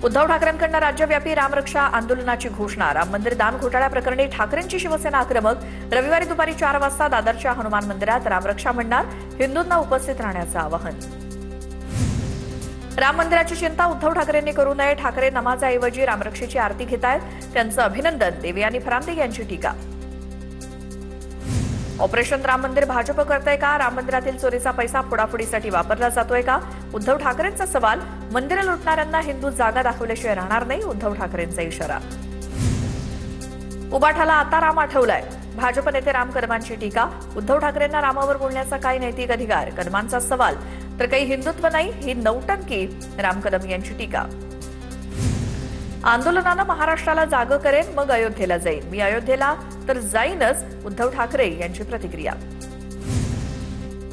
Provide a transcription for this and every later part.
उद्धव ठाकरेंकडून राज्यव्यापी रामरक्षा आंदोलनाची घोषणा। राम मंदिर दान घोटाळ्याप्रकरणी ठाकरेंची शिवसेना आक्रमक। रविवारी दुपारी 4 वाजता दादरच्या हनुमान मंदिरात रामरक्षा म्हणणार, हिंदूंना उपस्थित राहण्याचं आवाहन। राम मंदिराची चिंता उद्धव ठाकरेंनी करू नये। ठाकरे नमाजऐवजी रामरक्षेची आरती घेतायत, त्यांचं अभिनंदन। देवयानी फरांदे यांची टीका। ऑपरेशन राम मंदिर भाजप करतंय का? राम मंदिरातील चोरीचा पैसा फोडाफोडीसाठी वापरला जातोय का? उद्धव ठाकरेंचा सवाल। मंदिरं लुटणाऱ्यांना हिंदू जागा दाखवल्याशिवाय राहणार नाही, उद्धव ठाकरेंचा इशारा। उबाठाला आता राम आठवलाय, भाजप नेते राम कदमांची टीका। उद्धव ठाकरेंना रामावर बोलण्याचा काय नैतिक अधिकार? कदमांचा सवाल। तर काही हिंदुत्व नाही, ही नौटंकी, राम कदम यांची टीका। आंदोलनानं महाराष्ट्राला जागं करेन, मग अयोध्येला जाईन। मी अयोध्येला तर जाईनच, उद्धव ठाकरे यांची प्रतिक्रिया।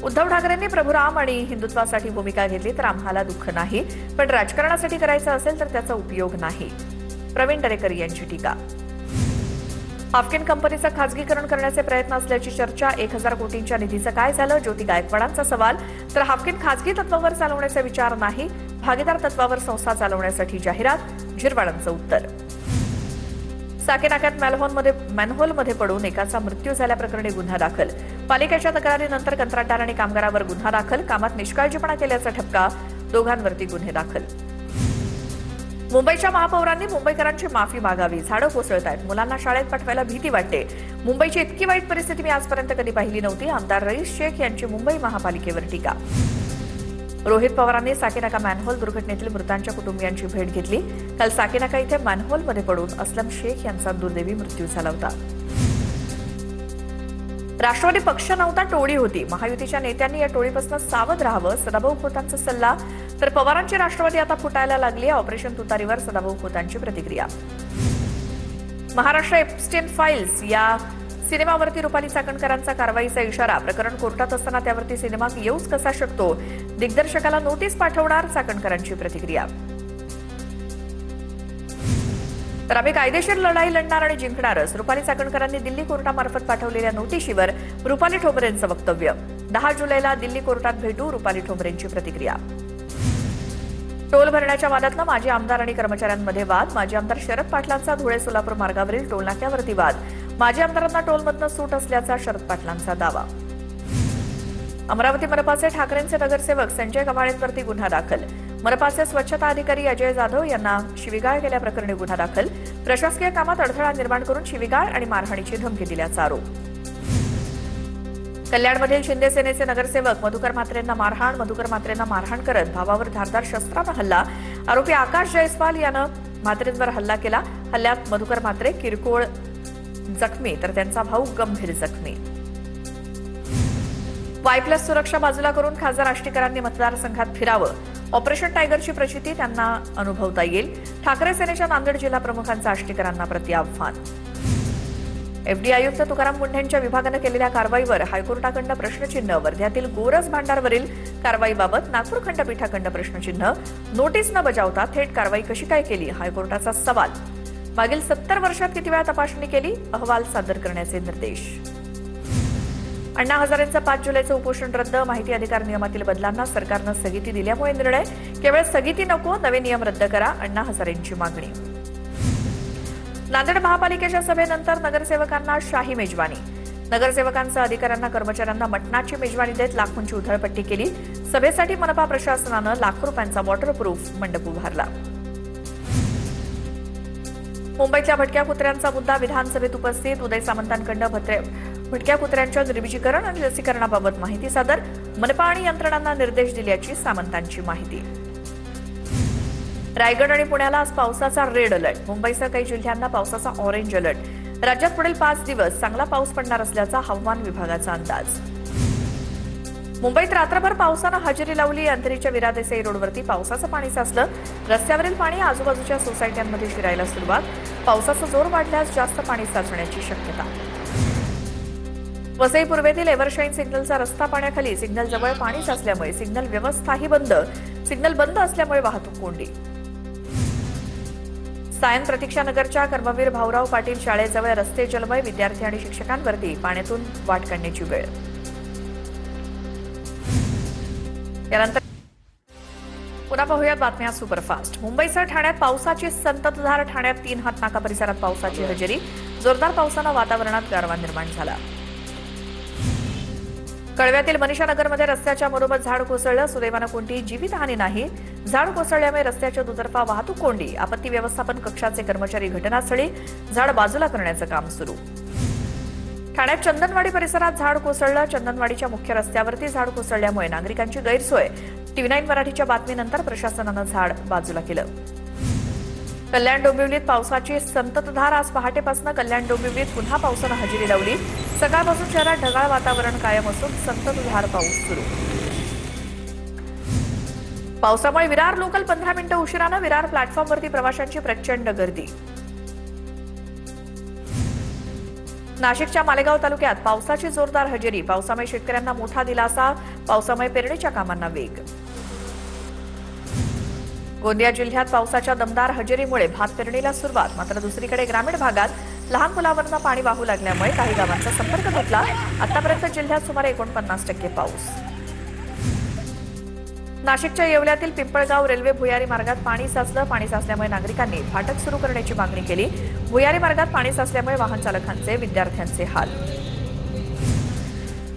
उद्धव ठाकरेंनी प्रभू राम आणि हिंदुत्वासाठी भूमिका घेतली तर आम्हाला दुःख नाही, पण राजकारणासाठी करायचं असेल तर त्याचा उपयोग नाही, प्रवीण दरेकर यांची टीका। हाफकिन कंपनीचं खासगीकरण करण्याचे प्रयत्न असल्याची चर्चा। 1000 कोटींच्या निधीचं काय झालं? ज्योती गायकवाडांचा सवाल। तर हाफकिन खासगी तत्वावर चालवण्याचा विचार नाही, भागीदार तत्वावर संस्था चालवण्यासाठी जाहिरात, झिरवाळांचं उत्तर। साकेनाक्यात मॅनहोलमध्ये पडून एकाचा मृत्यू झाल्याप्रकरणी गुन्हा दाखल। पालिकेच्या तक्रारीनंतर कंत्राटदार आणि कामगारावर गुन्हा दाखल। कामात निष्काळजीपणा केल्याचा ठपका, दोघांवरती गुन्हे दाखल। मुंबईच्या महापौरांनी मुंबईकरांची माफी मागावी। झाडं कोसळतायत, मुलांना शाळेत पाठवायला भीती वाटते। मुंबईची इतकी वाईट परिस्थिती मी आजपर्यंत कधी पाहिली नव्हती, आमदार रईस शेख यांची मुंबई महापालिकेवर टीका। रोहित पवारांनी साकेनाका मॅनहोल दुर्घटनेतील मृतांच्या कुटुंबियांची भेट घेतली। काल साकेनाका इथे मॅनहोलमध्ये पडून असलम शेख यांचा दुर्दैवी मृत्यू झाला होता। राष्ट्रवादी पक्ष नव्हता, टोळी होती। महायुतीच्या नेत्यांनी या टोळीपासून सावध राहावं, सदाभाऊ खोतांचा सल्ला। तर पवारांची राष्ट्रवादी आता फुटायला लागली। ऑपरेशन तुतारीवर सदाभाऊ खोतांची प्रतिक्रिया। महाराष्ट्र एप्स्टेन फाईल्स या सिनेमावरती रुपाली चाकणकरांचा कारवाईचा इशारा। प्रकरण कोर्टात असताना त्यावरती सिनेमा येऊच कसा शकतो? दिग्दर्शकाला नोटीस पाठवणार, चाकणकरांची प्रतिक्रिया। तर आम्ही कायदेशीर लढाई लढणार आणि जिंकणारच, रुपाली चाकणकरांनी दिल्ली कोर्टामार्फत पाठवलेल्या नोटिशीवर रुपाली ठोंबरेंचं वक्तव्य। 10 जुलैला दिल्ली कोर्टात भेटू, रुपाली ठोंबरेंची प्रतिक्रिया। टोल भरण्याच्या वादातनं माजी आमदार आणि कर्मचाऱ्यांमध्ये वाद। माजी आमदार शरद पाटलांचा धुळे सोलापूर मार्गावरील टोल नाक्यावरती वाद। माजी आमदारांना टोलमधनं सूट असल्याचा शरद पाटलांचा दावा। अमरावती मनपाचे ठाकरेंचे नगरसेवक संजय कव्हाळेंवरती गुन्हा दाखल। मनपाचे स्वच्छता अधिकारी अजय जाधव यांना शिवीगाळ केल्याप्रकरणी गुन्हा दाखल। प्रशासकीय कामात अडथळा निर्माण करून शिवीगाळ आणि मारहाणीची धमकी दिल्याचा आरोप। कल्याणमधील शिंदे सेनेचे नगरसेवक मधुकर म्हात्रेंना मारहाण। मधुकर म्हात्रेंना मारहाण करत भावावर धारदार शस्त्रानं हल्ला। आरोपी आकाश जयस्वाल यानं म्हात्रेंवर हल्ला केला। हल्ल्यात मधुकर म्हात्रे किरकोळ जखमी तर त्यांचा भाऊ गंभीर जखमी। वाय+ सुरक्षा बाजूला करून खासदार आष्टीकरांनी मतदारसंघात फिरावं। ऑपरेशन टायगरची प्रचिती त्यांना अनुभवता येईल। ठाकरे सेनेच्या नांदेड जिल्हा प्रमुखांचं आष्टीकरांना प्रत्याह्वान। एफडी आयुक्त तुकाराम मुंढेंच्या विभागानं केलेल्या कारवाईवर हायकोर्टाकडनं प्रश्नचिन्ह। वर्ध्यातील गोरज भांडारवरील कारवाईबाबत नागपूर खंडपीठाकडनं प्रश्नचिन्ह। नोटीस न बजावता थेट कारवाई कशी काय केली? हायकोर्टाचा सवाल। मागील 70 वर्षात किती वेळा तपासणी केली? अहवाल सादर करण्याचे निर्देश। अण्णा हजारेंचं 5 जुलैचं उपोषण रद्द। माहिती अधिकार नियमातील बदलांना सरकारनं स्थगिती दिल्यामुळे निर्णय। केवळ स्थगिती नको, नवे नियम रद्द करा, अण्णा हजारेंची मागणी। नांदेड महापालिकेच्या सभेनंतर नगरसेवकांना शाही मेजवानी। नगरसेवकांसह अधिकाऱ्यांना कर्मचाऱ्यांना मटणाची मेजवानी देत लाखोंची उधळपट्टी केली। सभेसाठी मनपा प्रशासनानं लाखो रुपयांचा वॉटरप्रूफ मंडप उभारला। मुंबईतल्या भटक्या कुत्र्यांचा मुद्दा विधानसभेत उपस्थित। उदय सामंतांकडनं भटक्या कुत्र्यांच्या निर्विजीकरण आणि लसीकरणाबाबत माहिती सादर। मनपा आणि यंत्रणांना निर्देश दिल्याची सामंतांची माहिती। रायगड आणि पुण्याला आज पावसाचा रेड अलर्ट। मुंबईसह काही जिल्ह्यांना पावसाचा ऑरेंज अलर्ट। राज्यात पुढील 5 दिवस चांगला पाऊस पडणार असल्याचा हवामान विभागाचा अंदाज। मुंबईत रात्रभर पावसानं हजेरी लावली। अंधेरीच्या विरा देसाई रोडवरती पावसाचं पाणी साचलं। रस्त्यावरील पाणी आजूबाजूच्या सोसायट्यांमध्ये शिरायला सुरुवात। पावसाचा जोर वाढल्यास जास्त पाणी साचण्याची शक्यता। वसई पूर्वेतील एव्हरशाईन सिग्नलचा रस्ता पाण्याखाली। सिग्नल जवळ पाणी साचल्यामुळे सिग्नल व्यवस्थाही बंद। सिग्नल बंद असल्यामुळे वाहतूक कोंडी। सायन प्रतीक्षानगरच्या कर्मवीर भाऊराव पाटील शाळेजवळ रस्ते जलमय। विद्यार्थी आणि शिक्षकांवरती पाण्यातून वाट काढण्याची वेळ। यानंतर पुन्हा पाहूयात बातम्या सुपरफास्ट. मुंबईसह ठाण्यात पावसाची संततधार. ठाण्यात 3 हातनाका परिसरात पावसाची हजेरी. जोरदार पावसानं वातावरणात गारवा निर्माण झाला. कळव्यातील मनीषा नगरमध्ये रस्त्याच्या मधोमध झाड कोसळलं. सुदैवानं कोणतीही जीवितहानी नाही. झाड कोसळल्यामुळे रस्त्याच्या दुतर्फा वाहतूक कोंडी. आपत्ती व्यवस्थापन कक्षाचे कर्मचारी घटनास्थळी. झाड बाजूला करण्याचं काम सुरू. ठाण्यात चंदनवाडी परिसरात झाड कोसळलं. चंदनवाडीच्या मुख्य रस्त्यावरती झाड कोसळल्यामुळे नागरिकांची गैरसोय. TV9 मराठीच्या बातमीनंतर प्रशासनानं झाड बाजूला केलं. कल्याण डोंबिवलीत पावसाची संततधार. आज पहाटेपासून कल्याण डोंबिवलीत पुन्हा पावसानं हजेरी लावली. सकाळपासून शहरात ढगाळ वातावरण कायम असून संततधार पाऊस सुरू. पावसामुळे विरार लोकल 15 मिनिटं उशिरानं. विरार प्लॅटफॉर्मवरती प्रवाशांची प्रचंड गर्दी. नाशिकच्या मालेगाव तालुक्यात पावसाची जोरदार हजेरी. पावसामुळे शेतकऱ्यांना मोठा दिलासा. पावसामुळे पेरणीच्या कामांना वेग. गोंदिया जिल्ह्यात पावसाच्या दमदार हजेरीमुळे भात पेरणीला सुरुवात. मात्र दुसरीकडे ग्रामीण भागात लहान पुलावरनं पाणी वाहू लागल्यामुळे काही गावांचा संपर्क तुटला. आतापर्यंत जिल्ह्यात सुमारे 49% पाऊस. नाशिकच्या येवल्यातील पिंपळगाव रेल्वे भुयारी मार्गात पाणी साचलं. पाणी साचल्यामुळे नागरिकांनी फाटक सुरू करण्याची मागणी केली. भुयारी मार्गात पाणी साचल्यामुळे वाहन चालकांचे, विद्यार्थ्यांचे हाल.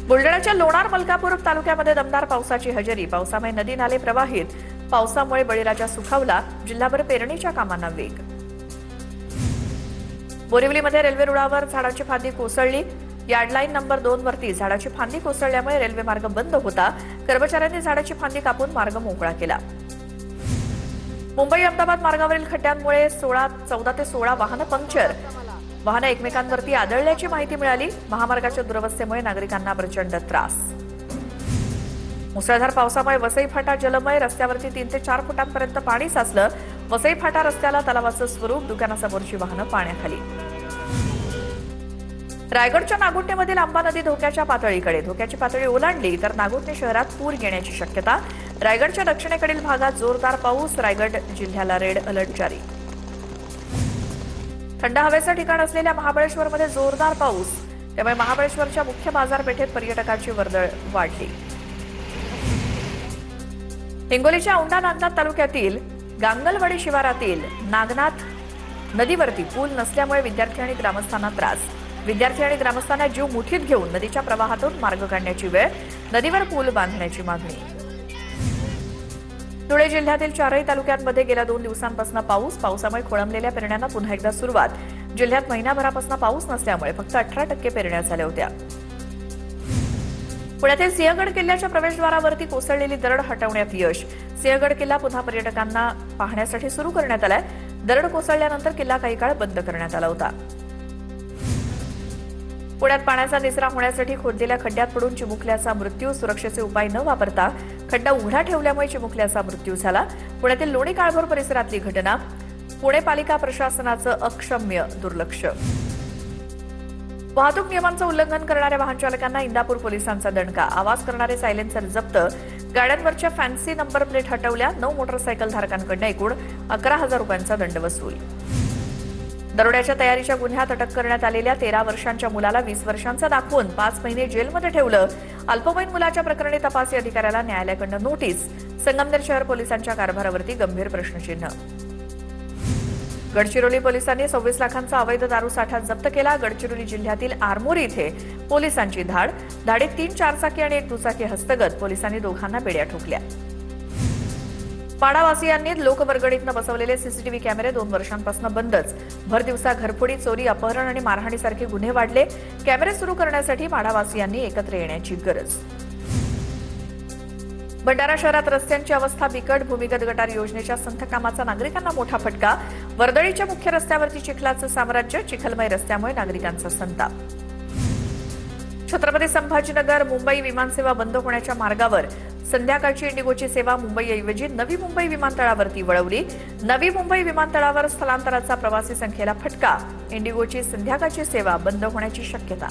बुलढाण्याच्या लोणार मलकापूर तालुक्यामध्ये दमदार पावसाची हजेरी. पावसामुळे नदी नाले प्रवाहित. पावसामुळे बळीराजा सुखावला. जिल्हाभर पेरणीच्या कामांना वेग. बोरिवलीमध्ये रेल्वे रुळावर झाडाची फांदी कोसळली. यार्डलाईन नंबर 2 वरती झाडाची फांदी कोसळल्यामुळे रेल्वे मार्ग बंद होता. कर्मचाऱ्यांनी झाडाची फांदी कापून मार्ग मोकळा केला. मुंबई अहमदाबाद मार्गावरील खड्ड्यांमुळे 14 ते 16 वाहनं पंक्चर. वाहनं एकमेकांवरती आदळल्याची माहिती मिळाली. महामार्गाच्या दुरवस्थेमुळे नागरिकांना प्रचंड त्रास. मुसळधार पावसामुळे वसई फाटा जलमय. रस्त्यावरती 3 ते 4 फुटांपर्यंत पाणी साचलं. वसई फाटा रस्त्याला तलावाचं स्वरूप. दुकानासमोरची वाहनं पाण्याखाली. रायगडच्या नागोठणेमधील आंबा नदी धोक्याच्या पातळीकडे. धोक्याची पातळी ओलांडली तर नागोठणे शहरात पूर येण्याची शक्यता. रायगडच्या दक्षिणेकडील भागात जोरदार पाऊस. रायगड जिल्ह्याला रेड अलर्ट जारी. थंड हवेचं ठिकाण असलेल्या महाबळेश्वरमध्ये जोरदार पाऊस. त्यामुळे महाबळेश्वरच्या मुख्य बाजारपेठेत पर्यटकांची वर्दळ वाढली. हिंगोलीच्या औंढा नागनाथ तालुक्यातील गांगलवाडी शिवारातील नागनाथ नदीवरती पूल नसल्यामुळे विद्यार्थी आणि ग्रामस्थांना त्रास. विद्यार्थी आणि ग्रामस्थांना जीव मुठीत घेऊन नदीच्या प्रवाहातून मार्ग काढण्याची वेळ. नदीवर पूल बांधण्याची मागणी. धुळे जिल्ह्यातील 4ही तालुक्यांमध्ये गेल्या 2 दिवसांपासून पाऊस. पावसामुळे खोळंबलेल्या पेरण्यांना पुन्हा एकदा सुरुवात. जिल्ह्यात महिनाभरापासून पाऊस नसल्यामुळे फक्त 18% पेरण्या झाल्या होत्या. पुण्यातील सिंहगड किल्ल्याच्या प्रवेशद्वारावरती कोसळलेली दरड हटवण्यात यश. सिंहगड किल्ला पुन्हा पर्यटकांना पाहण्यासाठी सुरू करण्यात आलाय. दरड कोसळल्यानंतर किल्ला काही काळ बंद करण्यात आला होता. पुण्यात पाण्याचा निचरा होण्यासाठी खोदलेल्या खड्ड्यात पडून चिमुकल्याचा मृत्यू. सुरक्षेचे उपाय न वापरता खड्डा उघडा ठेवल्यामुळे चिमुकल्याचा मृत्यू झाला. पुण्यातील लोणी काळभोर परिसरातली घटना. पुणे पालिका प्रशासनाचं अक्षम्य दुर्लक्ष. वाहतूक नियमांचं उल्लंघन करणाऱ्या वाहन चालकांना इंदापूर पोलिसांचा दणका. आवाज करणारे सायलेन्सर जप्त. गाड्यांवरच्या फॅन्सी नंबर प्लेट हटवल्या. 9 मोटरसायकल धारकांकडून एकूण 11,000 रुपयांचा दंड वसूल. दरोड्याच्या तयारीच्या गुन्ह्यात अटक करण्यात आलेल्या 13 वर्षांच्या मुलाला 20 वर्षांचा दाखवून 5 महिने जेलमध्ये ठेवलं. अल्पवयीन मुलाच्या प्रकरणी तपासी अधिकाऱ्याला न्यायालयाकडून नोटीस. संगमनेर शहर पोलिसांच्या कारभारावरती गंभीर प्रश्नचिन्ह. गडचिरोली पोलिसांनी 26 लाखांचा अवैध दारू साठा जप्त केला. गडचिरोली जिल्ह्यातील आरमोरी इथे पोलिसांची धाड. धाडीत 3 चारचाकी आणि 1 दुचाकी हस्तगत. पोलिसांनी दोघांना बेड्या ठोकल्या. पाडावासियांनी लोकवर्गणीतनं बसवलेले सीसीटीव्ही कॅमेरे 2 वर्षांपासून बंदच. भर दिवसा घरफोडी, चोरी, अपहरण आणि मारहाणीसारखे गुन्हे वाढले. कॅमेरे सुरू करण्यासाठी पाडावासियांनी एकत्र येण्याची गरज. भंडारा शहरात रस्त्यांची अवस्था बिकट. भूमिगत गटार योजनेच्या संथ कामाचा नागरिकांना मोठा फटका. वर्दळीच्या मुख्य रस्त्यावरती चिखलाचं साम्राज्य. चिखलमय रस्त्यामुळे नागरिकांचा संताप. छत्रपती संभाजीनगर मुंबई विमानसेवा बंद होण्याच्या मार्गावर. संध्याकाळची इंडिगोची सेवा मुंबईऐवजी नवी मुंबई विमानतळावरती वळवली. नवी मुंबई विमानतळावर स्थलांतराचा प्रवासी संख्येला फटका. इंडिगोची संध्याकाळची सेवा बंद होण्याची शक्यता.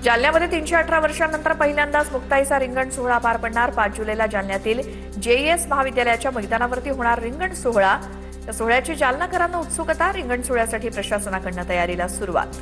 जालन्यामध्ये 318 वर्षांनंतर पहिल्यांदाच मुक्ताईचा रिंगण सोहळा पार पडणार. 5 जुलैला जालन्यातील JES महाविद्यालयाच्या मैदानावरती होणार रिंगण सोहळा. या सोहळ्याची जालनाकरांना उत्सुकता. रिंगण सोहळ्यासाठी प्रशासनाकडून तयारीला सुरुवात.